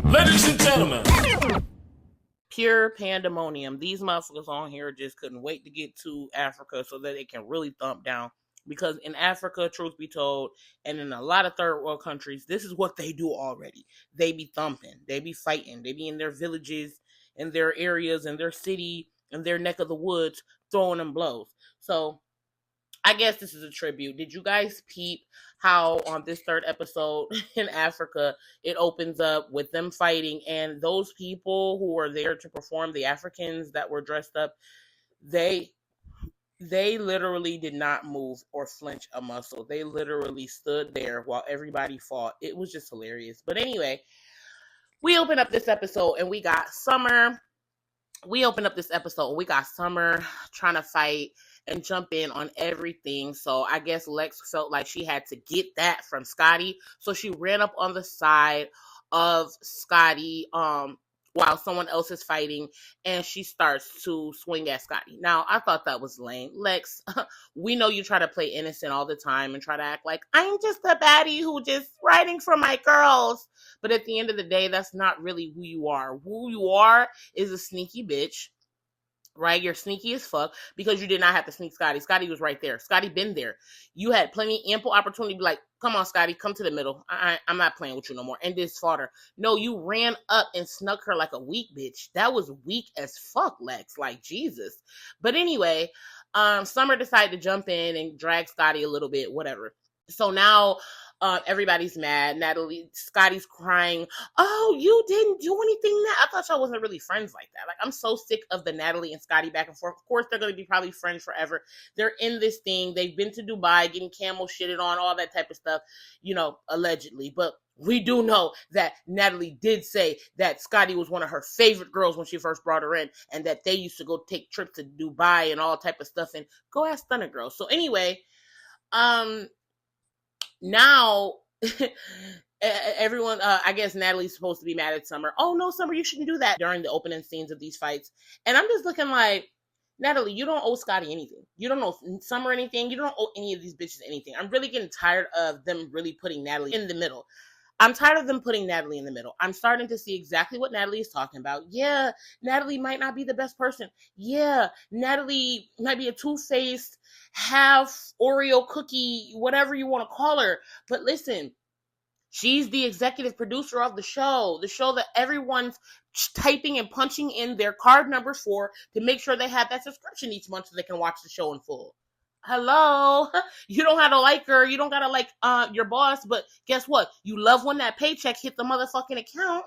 Ladies and gentlemen. Pure pandemonium. These motherfuckers on here just couldn't wait to get to Africa so that they can really thump down. Because in Africa, truth be told, and in a lot of third world countries, this is what they do already. They be thumping. They be fighting. They be in their villages, in their areas, in their city, in their neck of the woods, throwing them blows. So I guess this is a tribute. Did you guys peep how on this third episode in Africa, it opens up with them fighting, and those people who were there to perform, the Africans that were dressed up, they literally did not move or flinch a muscle. They literally stood there while everybody fought. It was just hilarious. But anyway, we open up this episode and we got Summer. Summer trying to fight and jump in on everything. So I guess Lex felt like she had to get that from Scotty. So she ran up on the side of Scotty while someone else is fighting, and she starts to swing at Scotty. Now, I thought that was lame. Lex, we know you try to play innocent all the time and try to act like, I'm just a baddie who just riding for my girls. But at the end of the day, that's not really who you are. Who you are is a sneaky bitch. Right? You're sneaky as fuck because you did not have to sneak Scotty. Scotty was right there. Scotty been there. You had ample opportunity to be like, come on, Scotty, come to the middle. I'm not playing with you no more. And this fodder. No, you ran up and snuck her like a weak bitch. That was weak as fuck, Lex. Like, Jesus. But anyway, Summer decided to jump in and drag Scotty a little bit, whatever. So now everybody's mad. Scotty's crying. Oh, you didn't do anything. I thought y'all wasn't really friends like that. Like, I'm so sick of the Natalie and Scotty back and forth. Of course, they're going to be probably friends forever. They're in this thing. They've been to Dubai, getting camel shitted on, all that type of stuff, allegedly. But we do know that Natalie did say that Scotty was one of her favorite girls when she first brought her in, and that they used to go take trips to Dubai and all type of stuff, and go ask Stunner Girl. So anyway, now everyone, I guess Natalie's supposed to be mad at Summer. Oh no, Summer, you shouldn't do that during the opening scenes of these fights. And I'm just looking like, Natalie, you don't owe Scotty anything. You don't owe Summer anything. You don't owe any of these bitches anything. I'm really getting tired of them really putting Natalie in the middle. I'm tired of them putting Natalie in the middle. I'm starting to see exactly what Natalie is talking about. Yeah, Natalie might not be the best person. Yeah, Natalie might be a two-faced, half Oreo cookie, whatever you want to call her. But listen, she's the executive producer of the show that everyone's typing and punching in their card numbers for to make sure they have that subscription each month so they can watch the show in full. Hello, you don't have to like her. You don't gotta like your boss, but guess what? You love when that paycheck hit the motherfucking account.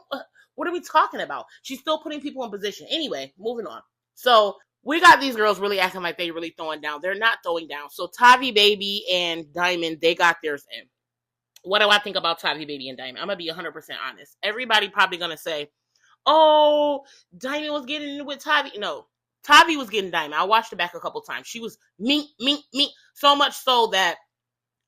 What are we talking about? She's still putting people in position. Anyway, moving on. So we got these girls really acting like they really throwing down. They're not throwing down. So Tavi Baby and Diamond, they got theirs in. What do I think about Tavi Baby and Diamond? I'm gonna be 100% honest. Everybody probably gonna say, oh, Diamond was getting in with Tavi. No. Tavi was getting Diamond. I watched it back a couple times. She was mink. So much so that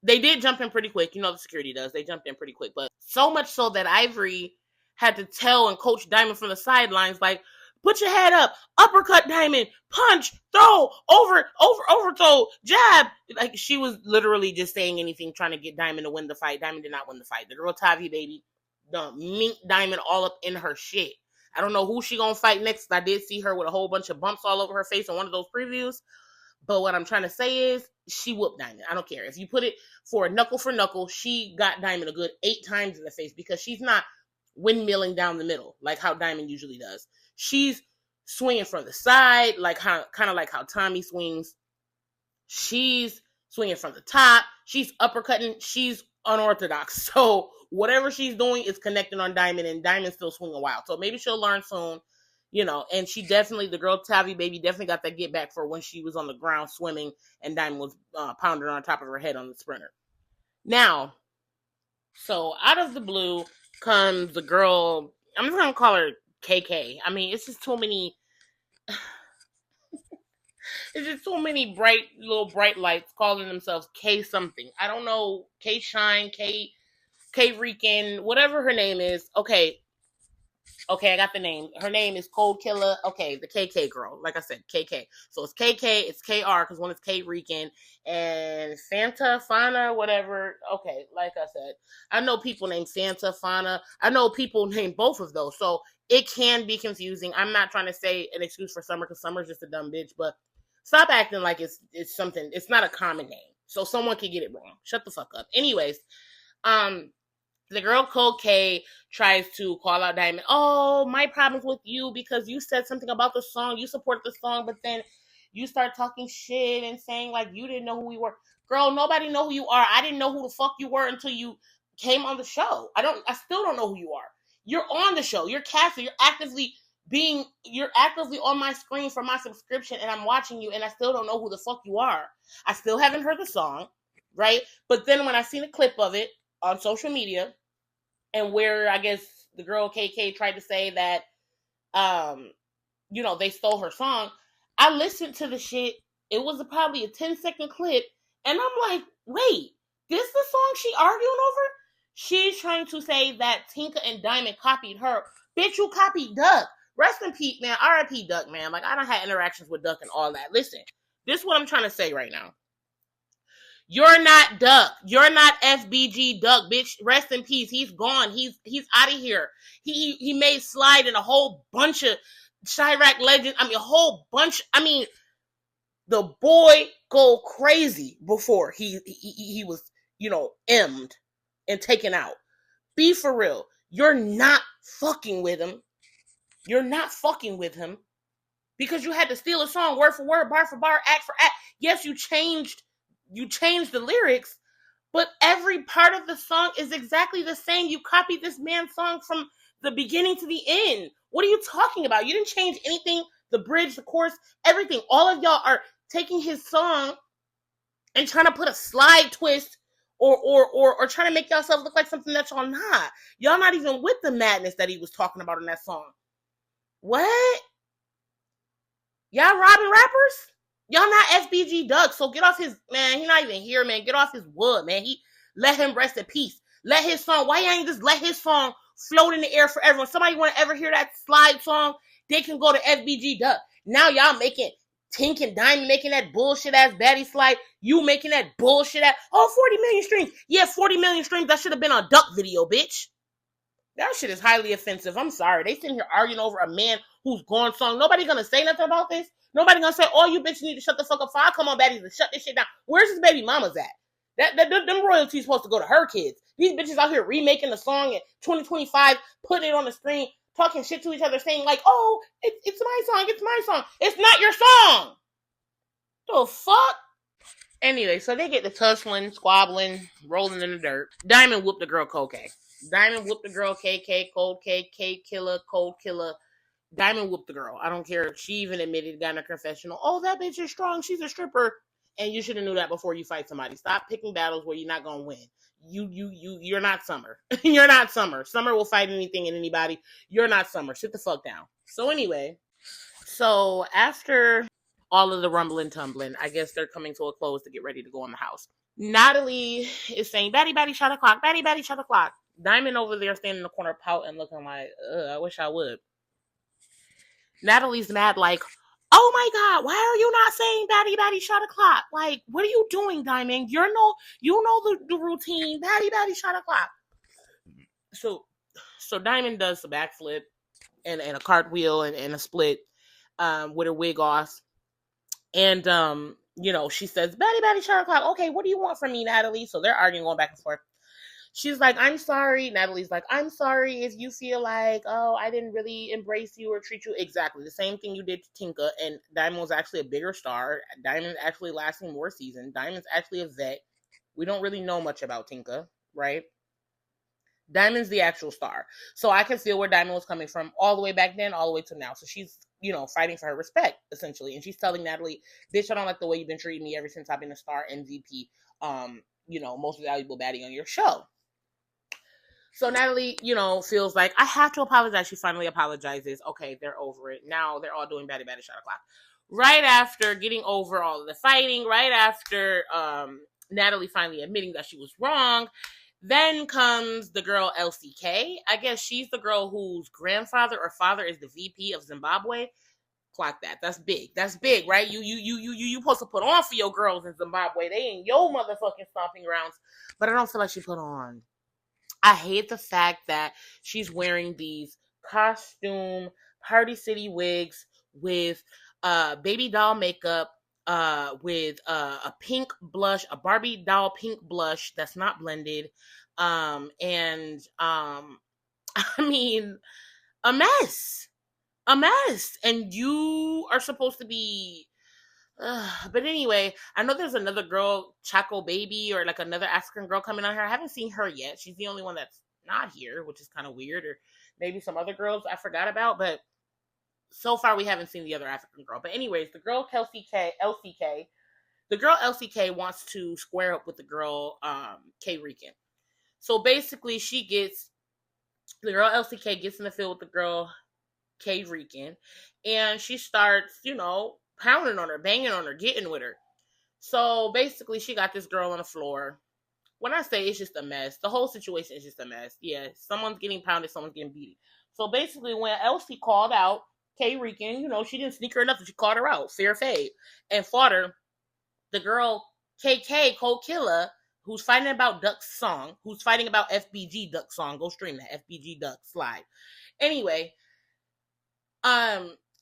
they did jump in pretty quick. The security does. They jumped in pretty quick. But so much so that Ivory had to tell and coach Diamond from the sidelines, like, put your head up, uppercut Diamond, punch, throw, overthrow, jab. Like, she was literally just saying anything, trying to get Diamond to win the fight. Diamond did not win the fight. The girl Tavi Baby done mink Diamond all up in her shit. I don't know who she gonna fight next. I did see her with a whole bunch of bumps all over her face in one of those previews. But what I'm trying to say is, she whooped Diamond. I don't care. If you put it for knuckle, she got Diamond a good 8 times in the face because she's not windmilling down the middle like how Diamond usually does. She's swinging from the side, kind of like how Tommy swings. She's swinging from the top. She's uppercutting. She's unorthodox. So whatever she's doing is connecting on Diamond, and Diamond's still swinging wild. So maybe she'll learn soon, and she definitely, the girl Tavi Baby definitely got that get back for when she was on the ground swimming and Diamond was pounding on top of her head on the sprinter. Now, so out of the blue comes the girl, I'm just going to call her KK. I mean, it's just too many... It's just so many bright lights calling themselves K something. I don't know, K Shine, K Rican, whatever her name is. Okay, Okay, I got the name. Her name is Cold Killer. Okay, the KK girl. Like I said, KK. So it's KK, it's KR, because one is K Rican, and Fanta, Fana, whatever. Okay, like I said, I know people named Fanta, Fana. I know people named both of those. So it can be confusing. I'm not trying to say an excuse for Summer, because Summer's just a dumb bitch, but stop acting like it's something. It's not a common name. So someone could get it wrong. Shut the fuck up. Anyways, the girl Cold K tries to call out Diamond. Oh, my problem's with you because you said something about the song. You supported the song, but then you start talking shit and saying like you didn't know who we were. Girl, nobody know who you are. I didn't know who the fuck you were until you came on the show. I still don't know who you are. You're on the show. You're casted. You're actively on my screen for my subscription, and I'm watching you, and I still don't know who the fuck you are. I still haven't heard the song, right? But then when I seen a clip of it on social media, and where I guess the girl KK tried to say that, they stole her song. I listened to the shit. It was probably a 10-second clip. And I'm like, wait, this the song she arguing over? She's trying to say that Tinka and Diamond copied her. Bitch, you copied Duck. Rest in peace, man. R.I.P. Duck, man. Like, I done had interactions with Duck and all that. Listen, this is what I'm trying to say right now. You're not Duck. You're not FBG Duck, bitch. Rest in peace. He's gone. He's out of here. He made Slide in a whole bunch of Chirac legends. I mean, a whole bunch. I mean, the boy go crazy before he was, M'd and taken out. Be for real. You're not fucking with him. You're not fucking with him because you had to steal a song word for word, bar for bar, act for act. Yes, you changed the lyrics, but every part of the song is exactly the same. You copied this man's song from the beginning to the end. What are you talking about? You didn't change anything. The bridge, the chorus, everything. All of y'all are taking his song and trying to put a slide twist or trying to make yourself look like something that y'all not. Y'all not even with the madness that he was talking about in that song. What? Y'all robbing rappers? Y'all not SBG Doug, so get off his, man, he not even here, man. Get off his wood, man. Let him rest in peace. Let his song, why ain't just let his song float in the air for everyone? Somebody want to ever hear that Slide song, they can go to SBG Doug. Now y'all making, Tink and Diamond making that bullshit ass Baddies Slide. You making that bullshit ass, 40 million streams. Yeah, 40 million streams, that should have been on Duck video, bitch. That shit is highly offensive. I'm sorry. They sitting here arguing over a man who's gone song. Nobody gonna say nothing about this. Nobody gonna say, oh, you bitches need to shut the fuck up. Fine, come on, Baddies, and shut this shit down. Where's his baby mamas at? Them royalties supposed to go to her kids. These bitches out here remaking the song in 2025, putting it on the screen, talking shit to each other, saying like, oh, it's my song, it's my song. It's not your song. The fuck? Anyway, so they get the tussling, squabbling, rolling in the dirt. Diamond whooped the girl Cold K. Diamond whooped the girl KK, Cold K, K Killer, Cold Killer. Diamond whooped the girl. I don't care. She even admitted, got in a confessional. Oh, that bitch is strong. She's a stripper. And you should have knew that before you fight somebody. Stop picking battles where you're not gonna win. You're not Summer. You're not Summer. Summer will fight anything and anybody. You're not Summer. Sit the fuck down. So anyway, after all of the rumbling, tumbling, I guess they're coming to a close to get ready to go in the house. Natalie is saying, Batty, shot o'clock. Batty, shot o'clock. Diamond over there standing in the corner pouting, looking like, I wish I would. Natalie's mad like, oh my God, why are you not saying Batty, shot o'clock? Like, what are you doing, Diamond? You know the routine. Batty, shot o'clock. So Diamond does a backflip and a cartwheel and a split with her wig off. And, she says, Batty, shot o'clock. Okay, what do you want from me, Natalie? So they're arguing, going back and forth. She's like, I'm sorry. Natalie's like, I'm sorry if you feel like, oh, I didn't really embrace you or treat you exactly the same thing you did to Tinka. And Diamond was actually a bigger star. Diamond's actually lasting more seasons. Diamond's actually a vet. We don't really know much about Tinka, right? Diamond's the actual star. So I can feel where Diamond was coming from all the way back then, all the way to now. So she's, fighting for her respect, essentially. And she's telling Natalie, bitch, I don't like the way you've been treating me ever since I've been a star MVP, most valuable baddie on your show. So Natalie, feels like, I have to apologize. She finally apologizes. Okay, they're over it. Now they're all doing Batty, shot o'clock. Right after getting over all of the fighting, right after Natalie finally admitting that she was wrong, Then comes the girl LCK. I guess she's the girl whose grandfather or father is the VP of Zimbabwe. Clock that. That's big. That's big, right? You supposed to put on for your girls in Zimbabwe. They ain't your motherfucking stomping grounds. But I don't feel like she put on. I hate the fact that she's wearing these costume Party City wigs with baby doll makeup, with a pink blush, a Barbie doll pink blush that's not blended, and I mean, a mess, a mess. And you are supposed to be. But anyway, I know there's another girl, Chaco Baby, or like another African girl coming on here. I haven't seen her yet. She's the only one that's not here, which is kind of weird. Or maybe some other girls I forgot about. But so far, we haven't seen the other African girl. But anyways, the girl LCK, the girl LCK wants to square up with the girl K Rican. So basically, the girl LCK gets in the field with the girl K Rican, and she starts, pounding on her, banging on her, getting with her. So basically, she got this girl on the floor. When I say it's just a mess, the whole situation is just a mess. Yeah, someone's getting pounded, someone's getting beaten. So basically, when Elsie called out K Rican, she didn't sneak her nothing. She called her out, fair fade, and fought her. The girl KK Cold Killer, who's fighting about Duck's song, who's fighting about FBG Duck song. Go stream that FBG Duck slide. Anyway,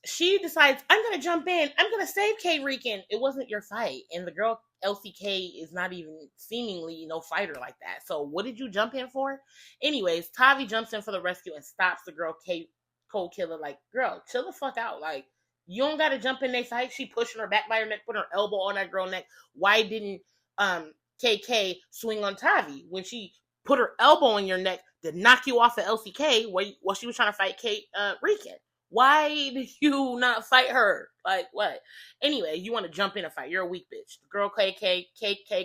she decides, I'm gonna jump in, I'm gonna save K Rican. It wasn't your fight, and the girl LCK is not even seemingly no fighter like that. So what did you jump in for? Anyways, Tavi jumps in for the rescue and stops the girl K Cold Killer. Like, girl, chill the fuck out. Like, you don't gotta jump in they fight. She pushing her back by her neck, put her elbow on that girl neck. Why didn't KK swing on Tavi when she put her elbow in your neck to knock you off of LCK while she was trying to fight K Rican? Why did you not fight her? Like, what? Anyway, you want to jump in a fight. You're a weak bitch. The girl KK,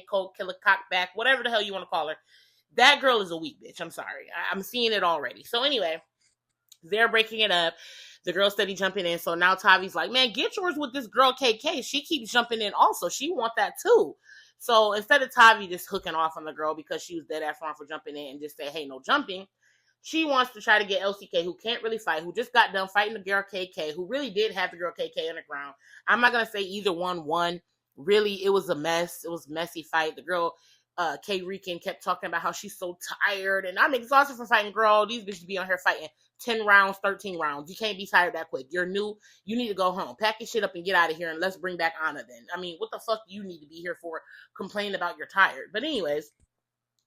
Cold Killer, Cockback, whatever the hell you want to call her. That girl is a weak bitch. I'm sorry. I'm seeing it already. So anyway, they're breaking it up. The girl steady jumping in. So now Tavi's like, man, get yours with this girl KK. She keeps jumping in also. She want that too. So instead of Tavi just hooking off on the girl because she was dead ass wrong for jumping in and just say, hey, no jumping, she wants to try to get LCK, who can't really fight, who just got done fighting the girl KK, who really did have the girl KK on the ground. I'm not going to say either one won. Really, it was a mess. It was a messy fight. The girl, K Rican, kept talking about how she's so tired, and I'm exhausted from fighting, girl. These bitches be on here fighting 10 rounds, 13 rounds. You can't be tired that quick. You're new. You need to go home. Pack your shit up and get out of here, and let's bring back Anna then. I mean, what the fuck do you need to be here for, complaining about you're tired? But anyways,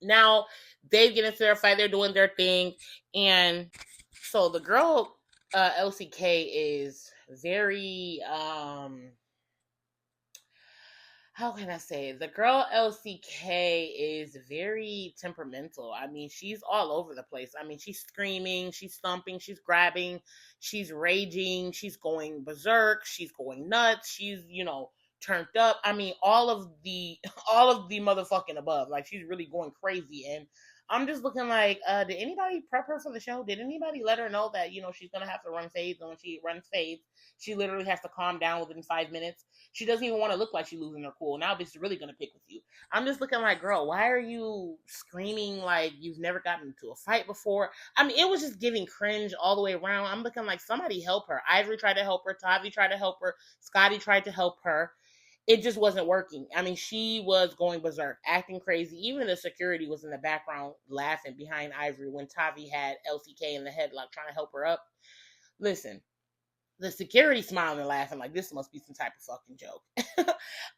now they get into their fight, they're doing their thing, and so the girl LCK is very how can I say? The girl LCK is very temperamental. I mean, she's all over the place. I mean, she's screaming, she's stomping, she's grabbing, she's raging, she's going berserk, she's going nuts, she's, turned up. I mean, all of the motherfucking above. Like, she's really going crazy. And I'm just looking like, did anybody prep her for the show? Did anybody let her know that, she's gonna have to run fades, and when she runs fades, she literally has to calm down within 5 minutes. She doesn't even want to look like she's losing her cool. Now bitch is really gonna pick with you. I'm just looking like, girl, why are you screaming like you've never gotten into a fight before? I mean, it was just giving cringe all the way around. I'm looking like, somebody help her. Ivory tried to help her, Tavi tried to help her, Scotty tried to help her. It just wasn't working. I mean, she was going berserk, acting crazy. Even the security was in the background laughing behind Ivory when Tavi had LCK in the headlock trying to help her up. Listen, the security smiling and laughing like this must be some type of fucking joke.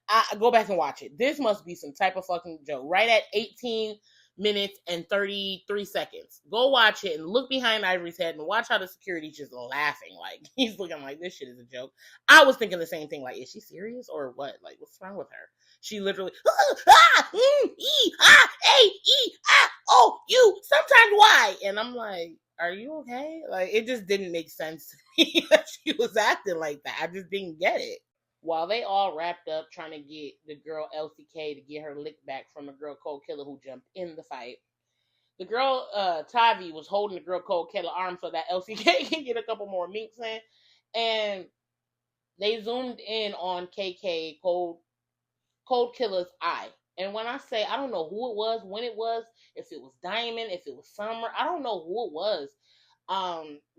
I go back and watch it. This must be some type of fucking joke. Right at 18 minutes and 33 seconds. Go watch it and look behind Ivory's head and watch how the security's just laughing. Like, he's looking like, this shit is a joke. I was thinking the same thing. Like, is she serious or what? Like, what's wrong with her? She literally, sometimes why? And I'm like, are you okay? Like, it just didn't make sense to me that she was acting like that. I just didn't get it. While they all wrapped up trying to get the girl LCK to get her lick back from the girl Cold Killer who jumped in the fight, the girl Tavi was holding the girl Cold Killer arm so that LCK can get a couple more minks in, and they zoomed in on KK Cold Killer's eye. And when I say I don't know who it was, when it was, if it was Diamond, if it was Summer, I don't know who it was.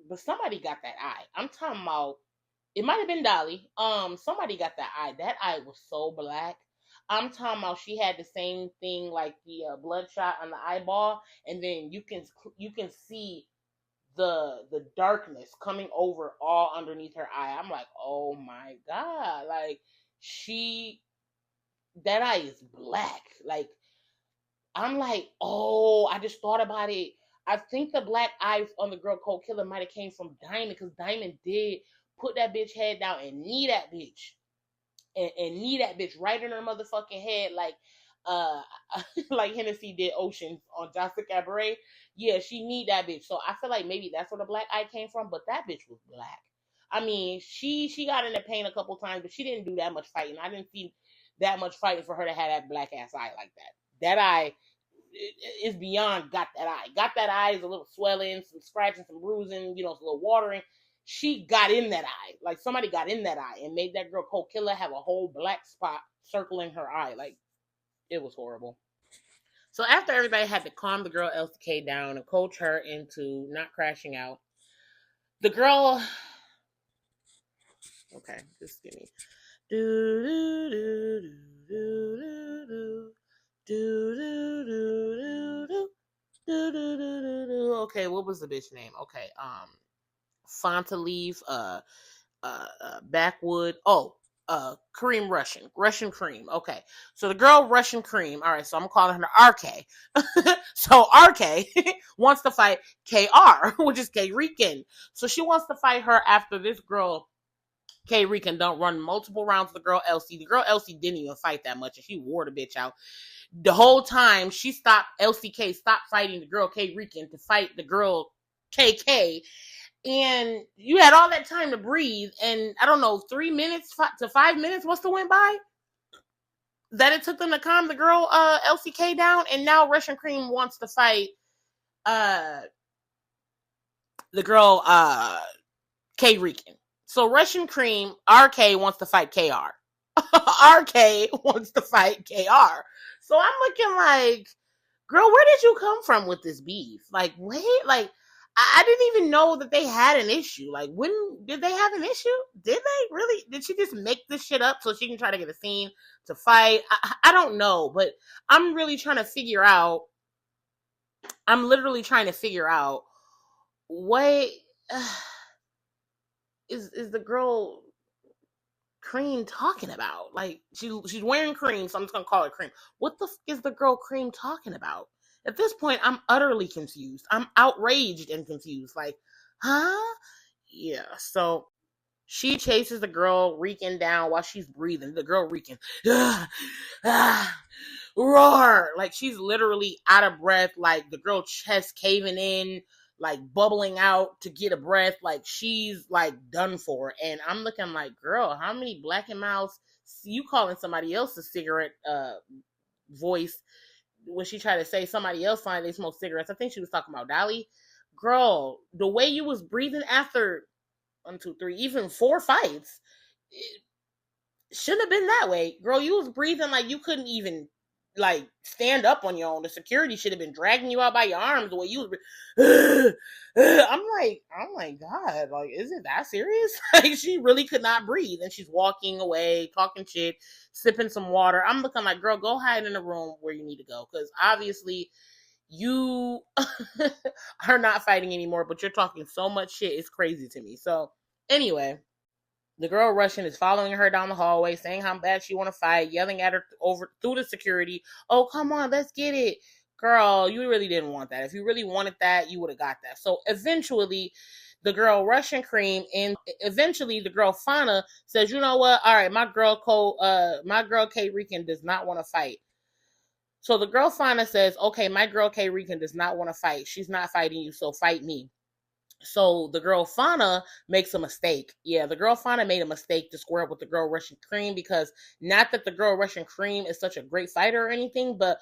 But somebody got that eye. I'm talking about it might have been Dolly. Somebody got that eye. That eye was so black. I'm talking about she had the same thing like the bloodshot on the eyeball, and then you can see the darkness coming over all underneath her eye. I'm like, oh my god, like she that eye is black. Like I'm like, oh, I just thought about it. I think the black eyes on the girl Cold Killer might have came from Diamond because Diamond did put that bitch head down and knee that bitch. And knee that bitch right in her motherfucking head like uh like Hennessy did Ocean on Jocelyn Cabaret. Yeah, she need that bitch. So I feel like maybe that's where the black eye came from, but that bitch was black. I mean, she got in the paint a couple times, but she didn't do that much fighting. I didn't see that much fighting for her to have that black ass eye like that. That eye is beyond got that eye. Got that eye is a little swelling, some scratching, some bruising, you know, it's a little watering. She got in that eye. Like somebody got in that eye and made that girl Cold Killer have a whole black spot circling her eye. Like it was horrible. So after everybody had to calm the girl LCK down and coach her into not crashing out, the girl okay, just give me do do do do do do do do do do do. Okay, what was the bitch name? Okay, Fontaleaf, Backwood. Oh, Kareem Russian Cream. Okay, so the girl Russian Cream. All right, so I'm calling her RK. So RK wants to fight KR, which is K Rican. So she wants to fight her after this girl K Rican don't run multiple rounds with the girl LC. The girl LC didn't even fight that much, and she wore the bitch out. The whole time she stopped, LCK stopped fighting the girl K Rican to fight the girl KK. And you had all that time to breathe, and I don't know, 3 minutes to 5 minutes must have went by that it took them to calm the girl LCK down, and now Russian Cream wants to fight the girl K Rican. So Russian Cream RK wants to fight KR. RK wants to fight KR. So I'm looking like, girl, where did you come from with this beef? Like, wait, like, I didn't even know that they had an issue. Like, when did they have an issue? Did they really? Did she just make this shit up so she can try to get a scene to fight? I don't know, but I'm really trying to figure out. I'm literally trying to figure out what is the girl Cream talking about? Like, she's wearing cream, so I'm just gonna call her Cream. What the is the girl Cream talking about? At this point, I'm utterly confused. I'm outraged and confused. Like, huh? Yeah. So she chases the girl Rican down while she's breathing. The girl Rican, roar! Like she's literally out of breath. Like the girl chest caving in, like bubbling out to get a breath. Like she's like done for. And I'm looking like, girl, how many Black and Mouse? You calling somebody else's cigarette voice? When she tried to say somebody else finally they smoke cigarettes, I think she was talking about Dolly. Girl, the way you was breathing after 1, 2, 3, even 4 fights, it shouldn't have been that way. Girl, you was breathing like you couldn't even like stand up on your own. The security should have been dragging you out by your arms the way you was. I'm like, God, like, is it that serious? Like, she really could not breathe, and she's walking away, talking shit, sipping some water. I'm looking like, girl, go hide in the room where you need to go, because obviously you are not fighting anymore, but you're talking so much shit. It's crazy to me. So anyway, the girl Russian is following her down the hallway, saying how bad she want to fight, yelling at her over through the security. Oh, come on, let's get it. Girl, you really didn't want that. If you really wanted that, you would have got that. So eventually, the girl Russian Cream and eventually the girl Fauna says, you know what? All right, my girl K Rican does not want to fight. So the girl Fauna says, okay, my girl K Rican does not want to fight. She's not fighting you, so fight me. So the girl Fauna makes a mistake. Yeah, the girl Fauna made a mistake to square up with the girl Russian Cream, because not that the girl Russian Cream is such a great fighter or anything, but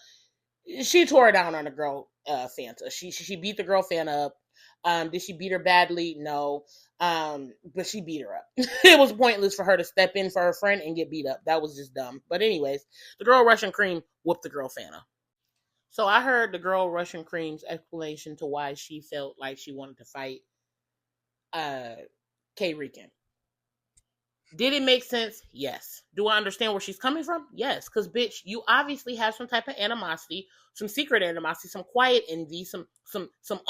she tore it down on the girl Fanta. She beat the girl Fanta up. Did she beat her badly? No. But she beat her up. It was pointless for her to step in for her friend and get beat up. That was just dumb. But anyways, the girl Russian Cream whooped the girl Fanta. So I heard the girl Russian Cream's explanation to why she felt like she wanted to fight K Rican. Did it make sense? Yes. Do I understand where she's coming from? Yes. Because, bitch, you obviously have some type of animosity, some secret animosity, some quiet envy, some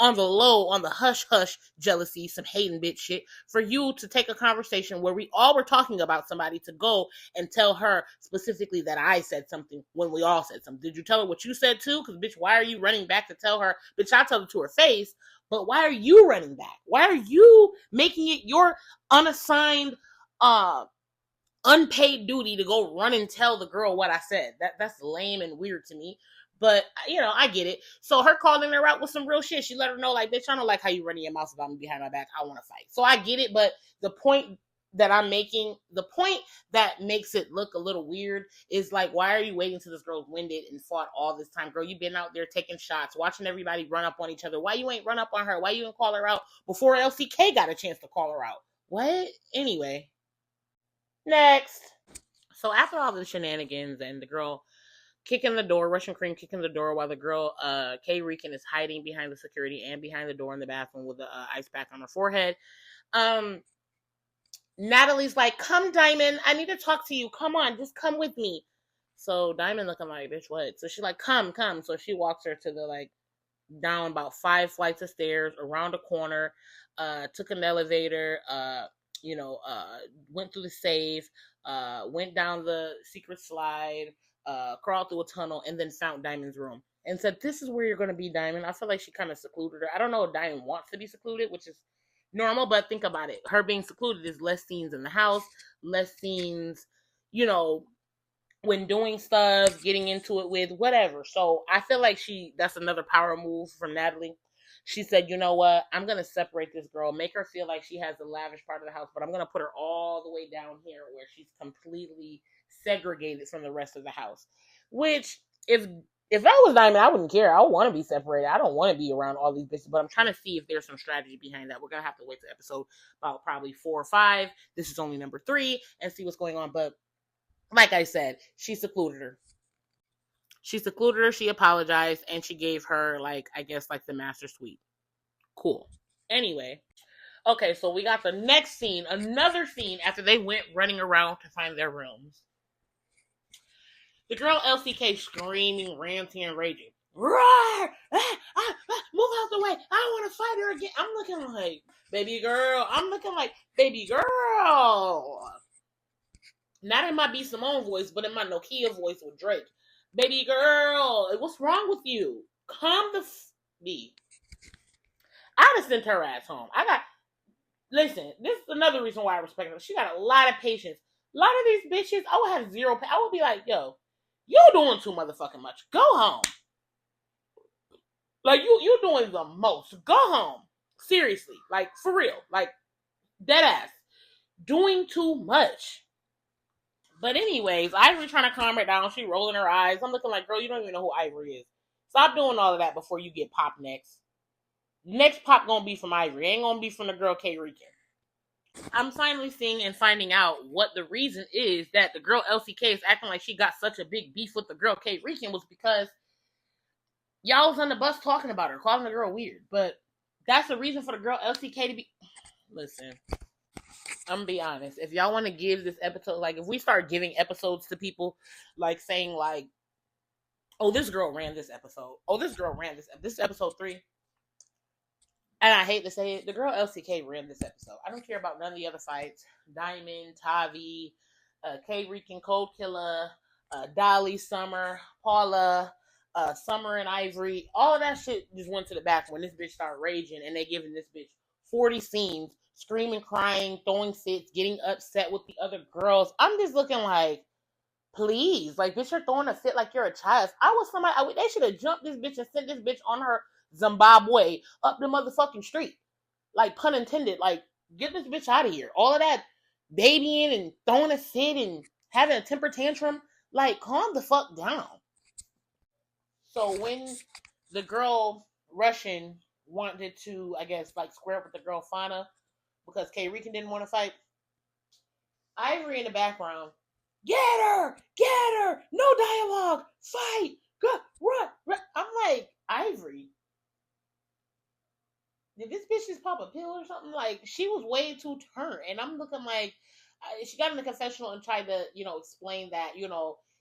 on the low, on the hush-hush jealousy, some hating bitch shit for you to take a conversation where we all were talking about somebody to go and tell her specifically that I said something when we all said something. Did you tell her what you said too? Because, bitch, why are you running back to tell her? Bitch, I told her to her face, but why are you running back? Why are you making it your unassigned unpaid duty to go run and tell the girl what I said? That's lame and weird to me. But I get it. So her calling her out with some real shit. She let her know, like, bitch, I don't like how you running your mouth about me behind my back. I want to fight. So I get it, but the point that I'm making, the point that makes it look a little weird is like, why are you waiting till this girl's winded and fought all this time? Girl, you've been out there taking shots, watching everybody run up on each other. Why you ain't run up on her? Why you didn't call her out before LCK got a chance to call her out? What? Anyway. Next. So after all the shenanigans and the girl kicking the door, Russian Cream kicking the door while the girl, K Rican, is hiding behind the security and behind the door in the bathroom with the ice pack on her forehead. Natalie's like, come, Diamond, I need to talk to you. Come on, just come with me. So Diamond looking like, bitch, what? So she's like, come. So she walks her to the, like, down about 5 flights of stairs, around a corner, took an elevator, went through the safe, went down the secret slide, crawled through a tunnel, and then found Diamond's room and said, this is where you're going to be, Diamond. I feel like she kind of secluded her. I don't know if Diamond wants to be secluded, which is normal, but think about it. Her being secluded is less scenes in the house, less scenes, when doing stuff, getting into it with, whatever. So I feel like that's another power move from Natalie. She said, you know what? I'm going to separate this girl, make her feel like she has the lavish part of the house, but I'm going to put her all the way down here where she's completely segregated from the rest of the house. Which, if I was Diamond, I wouldn't care. I want to be separated. I don't want to be around all these bitches, but I'm trying to see if there's some strategy behind that. We're going to have to wait to episode about probably 4 or 5. This is only number 3 and see what's going on. But like I said, she secluded her. She apologized, and she gave her, like, I guess, like, the master suite. Cool. Anyway. Okay, so we got the next scene, another scene after they went running around to find their rooms. The girl LCK screaming, ranting, and raging. Roar! Move out the way! I want to fight her again. I'm looking like, baby girl. Not in my B. Simone voice, but in my Nokia voice with Drake. Baby girl, what's wrong with you? Calm the be. I'd have sent her ass home. Listen, this is another reason why I respect her. She got a lot of patience. A lot of these bitches, I would have zero. I would be like, yo, you doing too motherfucking much. Go home. Like, you doing the most. Go home. Seriously. Like, for real. Like, dead ass. Doing too much. But anyways, Ivory trying to calm her down. She rolling her eyes. I'm looking like, girl, you don't even know who Ivory is. Stop doing all of that before you get popped next. Next pop gonna be from Ivory. Ain't gonna be from the girl K Rican. I'm finally seeing and finding out what the reason is that the girl LCK is acting like she got such a big beef with the girl K Rican was because y'all was on the bus talking about her, calling the girl weird. But that's the reason for the girl LCK to be... Listen, I'm gonna be honest. If y'all want to give this episode, like, if we start giving episodes to people, like, saying, like, oh, this girl ran this episode. Oh, this girl ran this. This is episode 3. And I hate to say it, the girl LCK ran this episode. I don't care about none of the other fights. Diamond, Tavi, K Rican, Cold Killer, Dolly, Summer, Paula, Summer and Ivory. All of that shit just went to the back when this bitch started raging, and they giving this bitch 40 scenes, screaming, crying, throwing fits, getting upset with the other girls. I'm just looking like, please, like, bitch, you're throwing a fit like you're a child. They should have jumped this bitch and sent this bitch on her Zimbabwe up the motherfucking street. Like, pun intended. Like, get this bitch out of here. All of that babying and throwing a fit and having a temper tantrum. Like, calm the fuck down. So when the girl Russian wanted to, I guess, like square up with the girl Fauna because K Rican didn't want to fight. Ivory in the background, get her, no dialogue, fight, go, run. I'm like, Ivory, did this bitch just pop a pill or something? Like, she was way too turned, and I'm looking like she got in the confessional and tried to, explain that,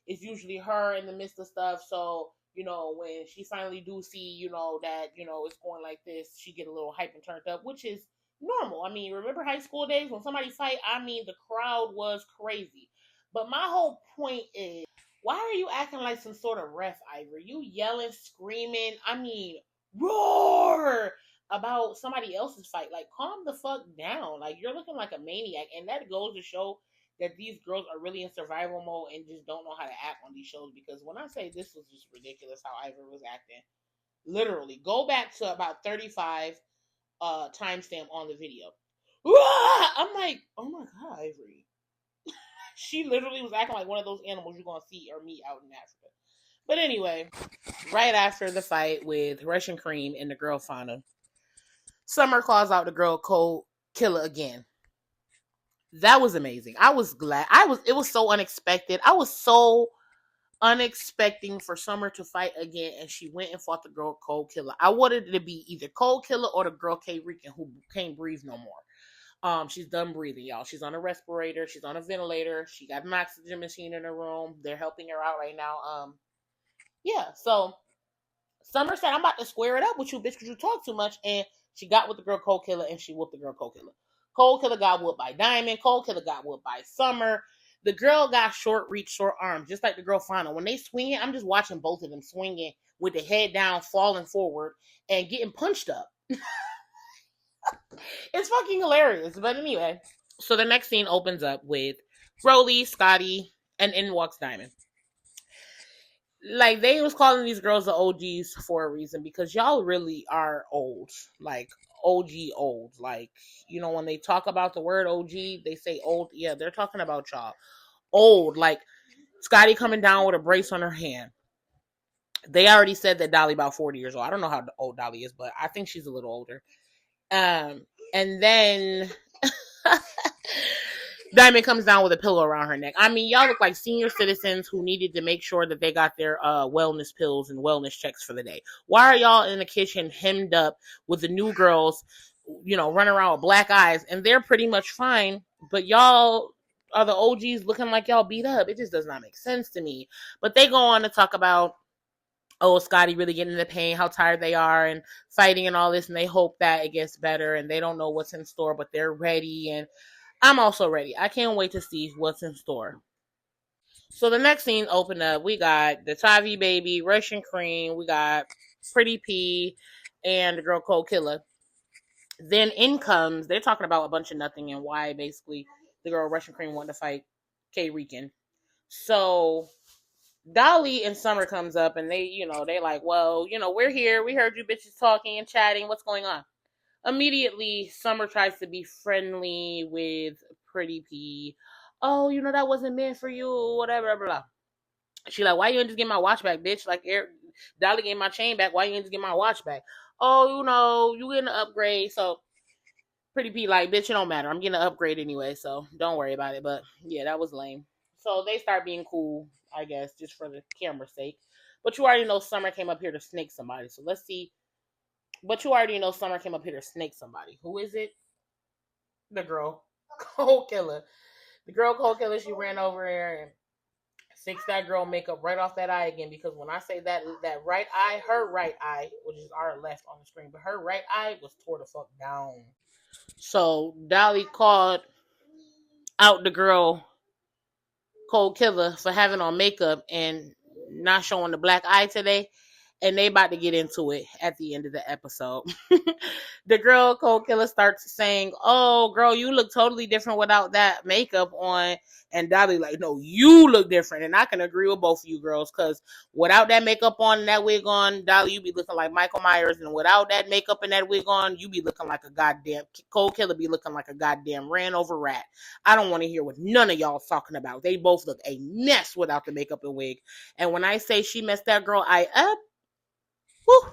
it's usually her in the midst of stuff. So, when she finally do see, that, it's going like this, she get a little hype and turned up, which is normal. I mean, remember high school days when somebody fight? I mean, the crowd was crazy. But my whole point is, why are you acting like some sort of ref, Ivory? You yelling, screaming, I mean, roar about somebody else's fight. Like, calm the fuck down. Like, you're looking like a maniac. And that goes to show that these girls are really in survival mode and just don't know how to act on these shows. Because when I say this was just ridiculous how Ivory was acting, literally, go back to about 35 timestamp on the video. I'm like, oh my God, Ivory. She literally was acting like one of those animals you're going to see or meet out in Africa. But anyway, right after the fight with Russian Cream and the girl Fauna, Summer calls out the girl Cold Killer again. That was amazing. I was glad. It was so unexpected. I was so unexpecting for Summer to fight again, and she went and fought the girl Cold Killer. I wanted it to be either Cold Killer or the girl K Rican who can't breathe no more. She's done breathing, y'all. She's on a respirator. She's on a ventilator. She got an oxygen machine in her room. They're helping her out right now. Yeah. So Summer said, "I'm about to square it up with you, bitch, because you talk too much." And she got with the girl Cold Killer, and she whooped the girl Cold Killer. Cold Killer got whooped by Diamond. Cold Killer got whooped by Summer. The girl got short reach, short arms, just like the girl Fauna. When they swing it, I'm just watching both of them swinging with the head down, falling forward, and getting punched up. It's fucking hilarious. But anyway, so the next scene opens up with Broly, Scotty, and in walks Diamond. Like, they was calling these girls the OGs for a reason, because y'all really are old. Like, OG old. Like, when they talk about the word OG, they say old. Yeah, they're talking about y'all. Old. Like, Scotty coming down with a brace on her hand. They already said that Dolly about 40 years old. I don't know how old Dolly is, but I think she's a little older. And then Diamond comes down with a pillow around her neck. I mean, y'all look like senior citizens who needed to make sure that they got their wellness pills and wellness checks for the day. Why are y'all in the kitchen hemmed up with the new girls, running around with black eyes, and they're pretty much fine, but y'all are the OGs looking like y'all beat up? It just does not make sense to me. But they go on to talk about, Scotty really getting into pain, how tired they are, and fighting and all this, and they hope that it gets better, and they don't know what's in store, but they're ready, and I'm also ready. I can't wait to see what's in store. So the next scene opened up. We got the Tavi baby, Russian Cream, we got Pretty P, and the girl Cold Killer. Then in comes, they're talking about a bunch of nothing and why basically the girl Russian Cream wanted to fight K Rican. So Dolly and Summer comes up and they like, well, we're here. We heard you bitches talking and chatting. What's going on? Immediately, Summer tries to be friendly with Pretty P. Oh, that wasn't meant for you, whatever, blah, blah. She like, why you didn't just get my watch back, bitch? Like, Dolly gave my chain back. Why you didn't just get my watch back? Oh, you getting an upgrade. So Pretty P like, bitch, it don't matter. I'm getting an upgrade anyway, so don't worry about it. But yeah, that was lame. So they start being cool, I guess, just for the camera's sake. But you already know Summer came up here to snake somebody. So let's see. But you already know Summer came up here to snake somebody. Who is it? The girl Cold Killer. The girl Cold Killer, she ran over here and fixed that girl makeup right off that eye again. Because when I say that right eye, her right eye, which is our left on the screen, but her right eye was tore the fuck down. So Dolly called out the girl Cold Killer for having on makeup and not showing the black eye today. And they about to get into it at the end of the episode. The girl Cold Killer starts saying, oh, girl, you look totally different without that makeup on. And Dolly like, no, you look different. And I can agree with both of you girls, because without that makeup on and that wig on, Dolly, you be looking like Michael Myers. And without that makeup and that wig on, you be looking like a goddamn, Cold Killer be looking like a goddamn ran over rat. I don't want to hear what none of y'all talking about. They both look a mess without the makeup and wig. And when I say she messed that girl eye up, whew.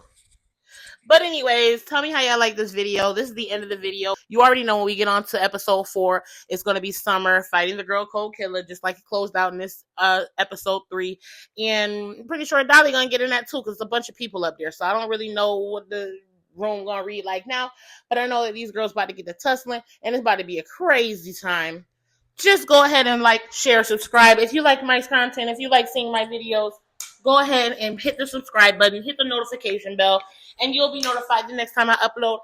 But anyways, tell me how y'all like this video. This is the end of the video. You already know when we get on to episode 4, it's going to be Summer fighting the girl code killer, just like it closed out in this episode 3. And I'm pretty sure Dolly going to get in that too, because there's a bunch of people up there. So I don't really know what the room going to read like now. But I know that these girls about to get to tussling, and it's about to be a crazy time. Just go ahead and like, share, subscribe. If you like my content, if you like seeing my videos, go ahead and hit the subscribe button, hit the notification bell, and you'll be notified the next time I upload.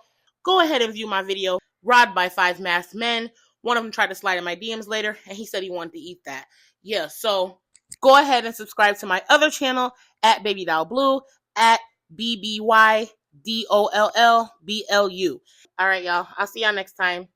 Go ahead and view my video, Robbed by 5 Masked Men. One of them tried to slide in my DMs later, and he said he wanted to eat that. Yeah, so go ahead and subscribe to my other channel, at Baby Doll Blue, at BBYDOLLBLU. All right, y'all. I'll see y'all next time.